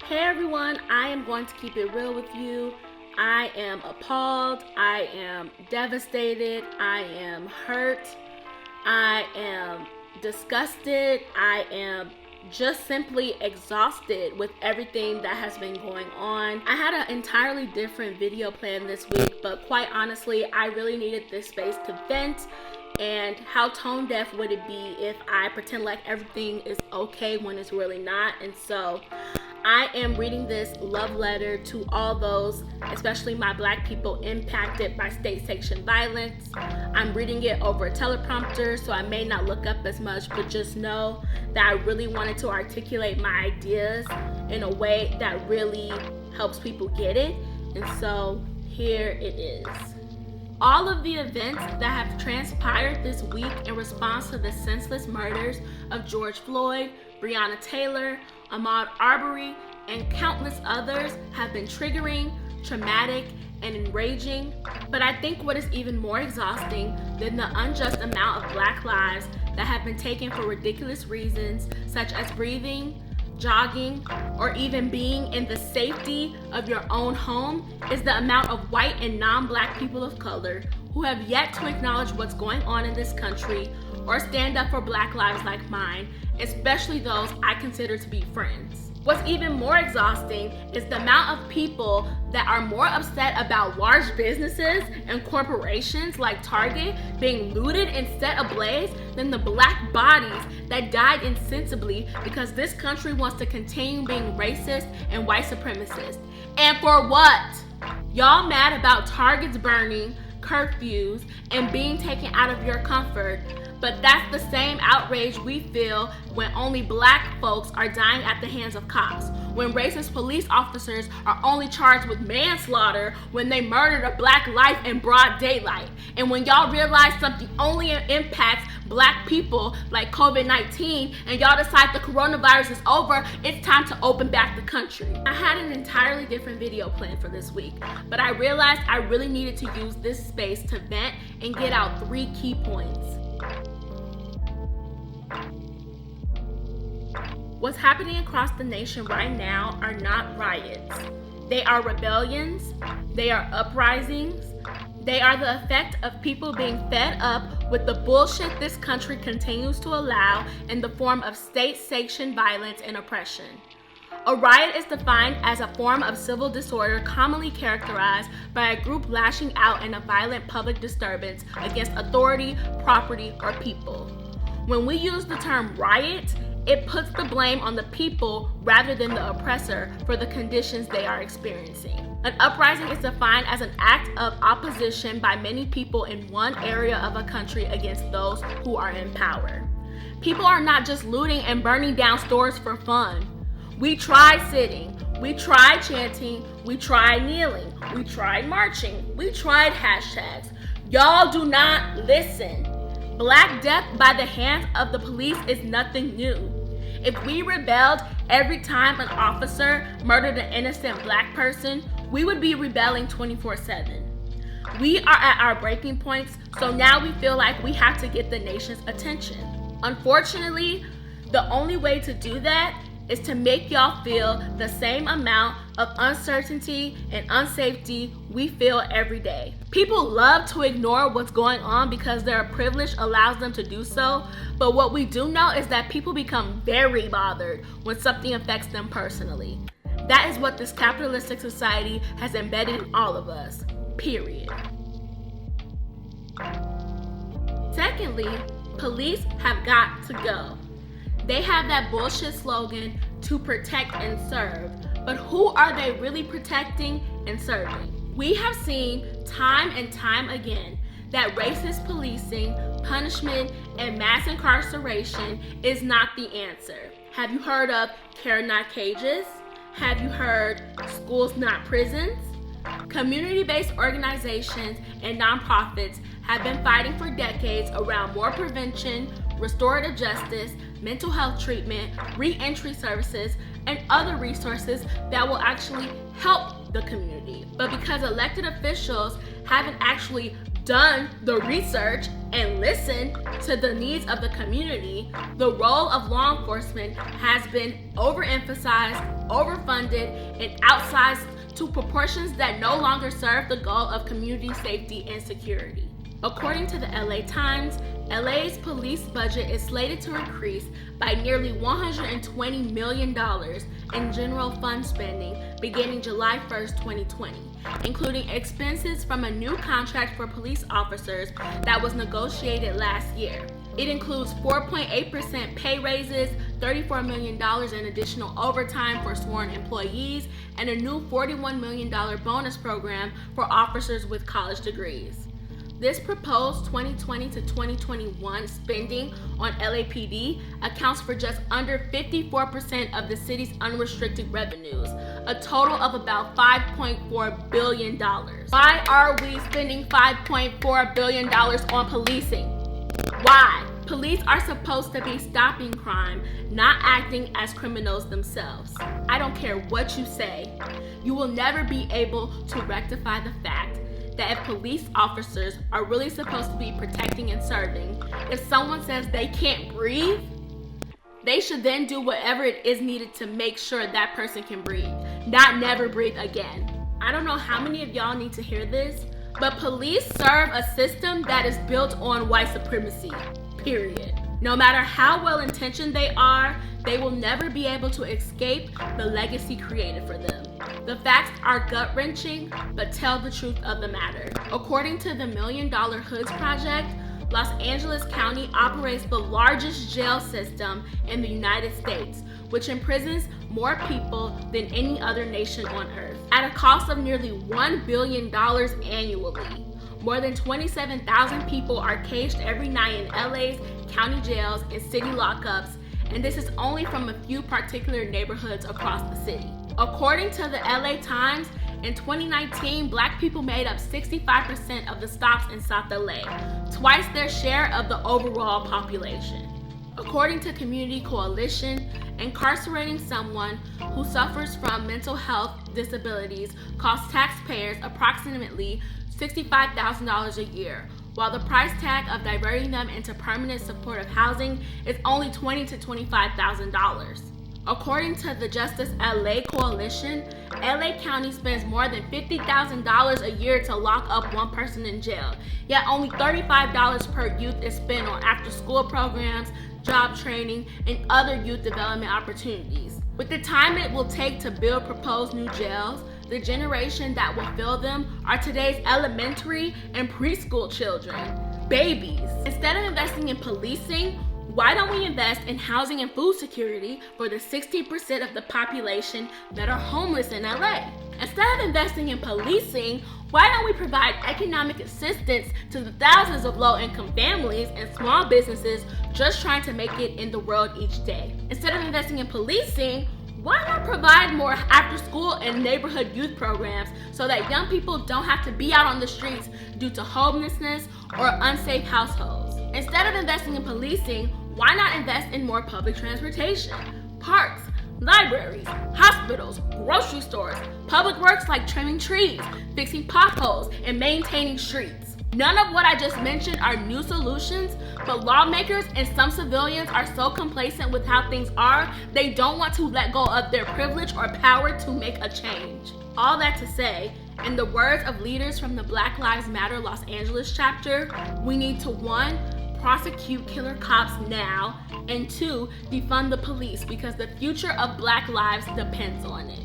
Hey everyone, I am going to keep it real with you. I am appalled, I am devastated, I am hurt, I am disgusted, I am just simply exhausted with everything that has been going on. I had an entirely different video planned this week, but quite honestly, I really needed this space to vent. And how tone deaf would it be if I pretend like everything is okay when it's really not? And so I am reading this love letter to all those, especially my Black people impacted by state-sanctioned violence. I'm reading it over a teleprompter, so I may not look up as much, but just know that I really wanted to articulate my ideas in a way that really helps people get it. And so here it is. All of the events that have transpired this week in response to the senseless murders of George Floyd, Breonna Taylor, Ahmaud Arbery, and countless others have been triggering, traumatic, and enraging. But I think what is even more exhausting than the unjust amount of Black lives that have been taken for ridiculous reasons, such as breathing, jogging, or even being in the safety of your own home, is the amount of white and non-Black people of color who have yet to acknowledge what's going on in this country or stand up for Black lives like mine, especially those I consider to be friends. What's even more exhausting is the amount of people that are more upset about large businesses and corporations like Target being looted and set ablaze than the Black bodies that died insensibly because this country wants to continue being racist and white supremacist. And for what? Y'all mad about Targets burning, curfews, and being taken out of your comfort, but that's the same outrage we feel when only Black folks are dying at the hands of cops, when racist police officers are only charged with manslaughter when they murdered a Black life in broad daylight, and when y'all realize something only impacts Black people like COVID-19 and y'all decide the coronavirus is over, it's time to open back the country. I had an entirely different video planned for this week, but I realized I really needed to use this space to vent and get out 3 key points. What's happening across the nation right now are not riots. They are rebellions, they are uprisings, they are the effect of people being fed up with the bullshit this country continues to allow in the form of state-sanctioned violence and oppression. A riot is defined as a form of civil disorder commonly characterized by a group lashing out in a violent public disturbance against authority, property, or people. When we use the term riot, it puts the blame on the people rather than the oppressor for the conditions they are experiencing. An uprising is defined as an act of opposition by many people in one area of a country against those who are in power. People are not just looting and burning down stores for fun. We tried sitting, we tried chanting, we tried kneeling, we tried marching, we tried hashtags. Y'all do not listen. Black death by the hands of the police is nothing new. If we rebelled every time an officer murdered an innocent Black person, we would be rebelling 24/7. We are at our breaking points, so now we feel like we have to get the nation's attention. Unfortunately, the only way to do that is to make y'all feel the same amount of uncertainty and unsafety we feel every day. People love to ignore what's going on because their privilege allows them to do so, but what we do know is that people become very bothered when something affects them personally. That is what this capitalistic society has embedded in all of us, period. Secondly, police have got to go. They have that bullshit slogan, to protect and serve, but who are they really protecting and serving? We have seen time and time again that racist policing, punishment, and mass incarceration is not the answer. Have you heard of care not cages? Have you heard schools not prisons? Community-based organizations and nonprofits have been fighting for decades around more prevention, restorative justice, mental health treatment, re-entry services, and other resources that will actually help the community. But because elected officials haven't actually done the research and listened to the needs of the community, the role of law enforcement has been overemphasized, overfunded, and outsized to proportions that no longer serve the goal of community safety and security. According to the LA Times, LA's police budget is slated to increase by nearly $120 million in general fund spending beginning July 1st, 2020, including expenses from a new contract for police officers that was negotiated last year. It includes 4.8% pay raises, $34 million in additional overtime for sworn employees, and a new $41 million bonus program for officers with college degrees. This proposed 2020 to 2021 spending on LAPD accounts for just under 54% of the city's unrestricted revenues, a total of about $5.4 billion. Why are we spending $5.4 billion on policing? Why? Police are supposed to be stopping crime, not acting as criminals themselves. I don't care what you say. You will never be able to rectify the fact that if police officers are really supposed to be protecting and serving, if someone says they can't breathe, they should then do whatever it is needed to make sure that person can breathe, not never breathe again. I don't know how many of y'all need to hear this, but police serve a system that is built on white supremacy, period. No matter how well-intentioned they are, they will never be able to escape the legacy created for them. The facts are gut-wrenching, but tell the truth of the matter. According to the $1 Million Hoods Project, Los Angeles County operates the largest jail system in the United States, which imprisons more people than any other nation on earth. At a cost of nearly $1 billion annually, more than 27,000 people are caged every night in LA's county jails and city lockups, and this is only from a few particular neighborhoods across the city. According to the LA Times, in 2019, Black people made up 65% of the stops in South LA, twice their share of the overall population. According to Community Coalition, incarcerating someone who suffers from mental health disabilities costs taxpayers approximately $65,000 a year, while the price tag of diverting them into permanent supportive housing is only $20,000 to $25,000. According to the Justice LA Coalition, LA County spends more than $50,000 a year to lock up one person in jail, yet only $35 per youth is spent on after-school programs, job training, and other youth development opportunities. With the time it will take to build proposed new jails, the generation that will fill them are today's elementary and preschool children, babies. Instead of investing in policing, why don't we invest in housing and food security for the 60% of the population that are homeless in LA? Instead of investing in policing, why don't we provide economic assistance to the thousands of low-income families and small businesses just trying to make it in the world each day? Instead of investing in policing, why not provide more after-school and neighborhood youth programs so that young people don't have to be out on the streets due to homelessness or unsafe households? Instead of investing in policing, why not invest in more public transportation, parks, libraries, hospitals, grocery stores, public works like trimming trees, fixing potholes, and maintaining streets? None of what I just mentioned are new solutions, but lawmakers and some civilians are so complacent with how things are, they don't want to let go of their privilege or power to make a change. All that to say, in the words of leaders from the Black Lives Matter Los Angeles chapter, we need to 1, prosecute killer cops now, and 2, defund the police because the future of Black lives depends on it.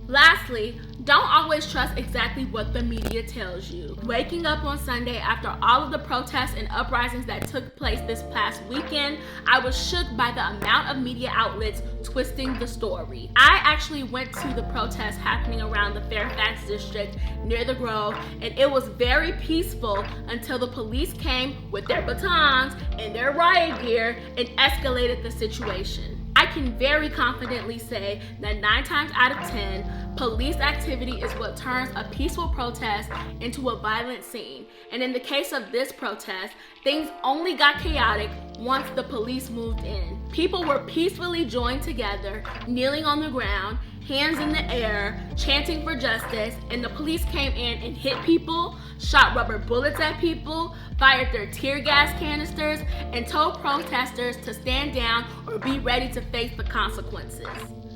Lastly, don't always trust exactly what the media tells you. Waking up on Sunday after all of the protests and uprisings that took place this past weekend, I was shook by the amount of media outlets twisting the story. I actually went to the protests happening around the Fairfax district near the Grove, and it was very peaceful until the police came with their batons and their riot gear and escalated the situation. I can very confidently say that 9 times out of 10, Police activity is what turns a peaceful protest into a violent scene. And in the case of this protest, things only got chaotic once the police moved in. People were peacefully joined together, kneeling on the ground, hands in the air, chanting for justice, and the police came in and hit people, shot rubber bullets at people, fired their tear gas canisters, and told protesters to stand down or be ready to face the consequences.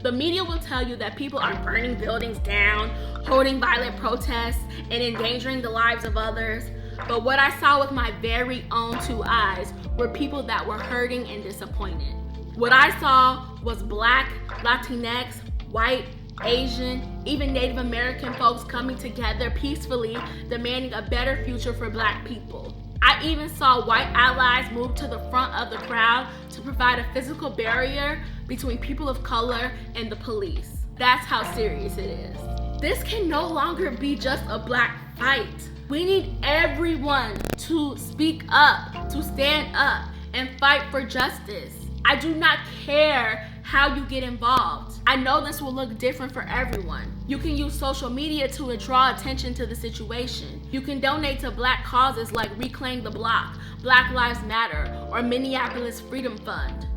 The media will tell you that people are burning buildings down, holding violent protests, and endangering the lives of others. But what I saw with my very own two eyes were people that were hurting and disappointed. What I saw was Black, Latinx, white, Asian, even Native American folks coming together peacefully, demanding a better future for Black people. I even saw white allies move to the front of the crowd to provide a physical barrier between people of color and the police. That's how serious it is. This can no longer be just a Black fight. We need everyone to speak up, to stand up, and fight for justice. I do not care how you get involved. I know this will look different for everyone. You can use social media to draw attention to the situation. You can donate to Black causes like Reclaim the Block, Black Lives Matter, or Minneapolis Freedom Fund.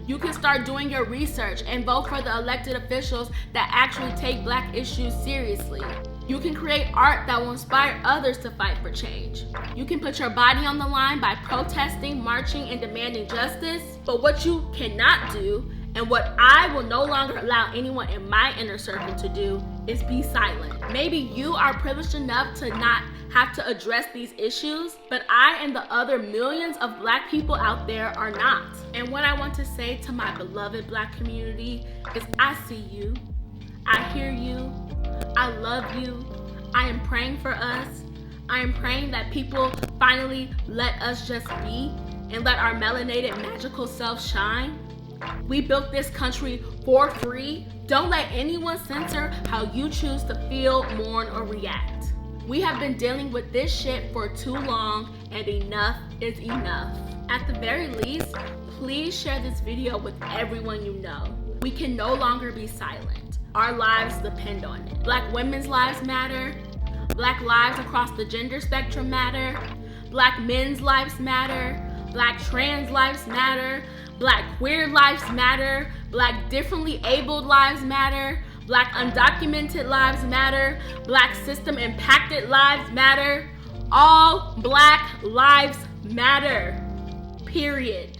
You can start doing your research and vote for the elected officials that actually take Black issues seriously. You can create art that will inspire others to fight for change. You can put your body on the line by protesting, marching, and demanding justice. But what you cannot do, and what I will no longer allow anyone in my inner circle to do, is be silent. Maybe you are privileged enough to not have to address these issues, but I and the other millions of Black people out there are not. And what I want to say to my beloved Black community is I see you, I hear you, I love you, I am praying for us. I am praying that people finally let us just be and let our melanated magical self shine. We built this country for free. Don't let anyone censor how you choose to feel, mourn, or react. We have been dealing with this shit for too long, and enough is enough. At the very least, please share this video with everyone you know. We can no longer be silent. Our lives depend on it. Black women's lives matter. Black lives across the gender spectrum matter. Black men's lives matter. Black trans lives matter. Black queer lives matter. Black differently abled lives matter. Black undocumented lives matter. Black system impacted lives matter. All Black lives matter. Period.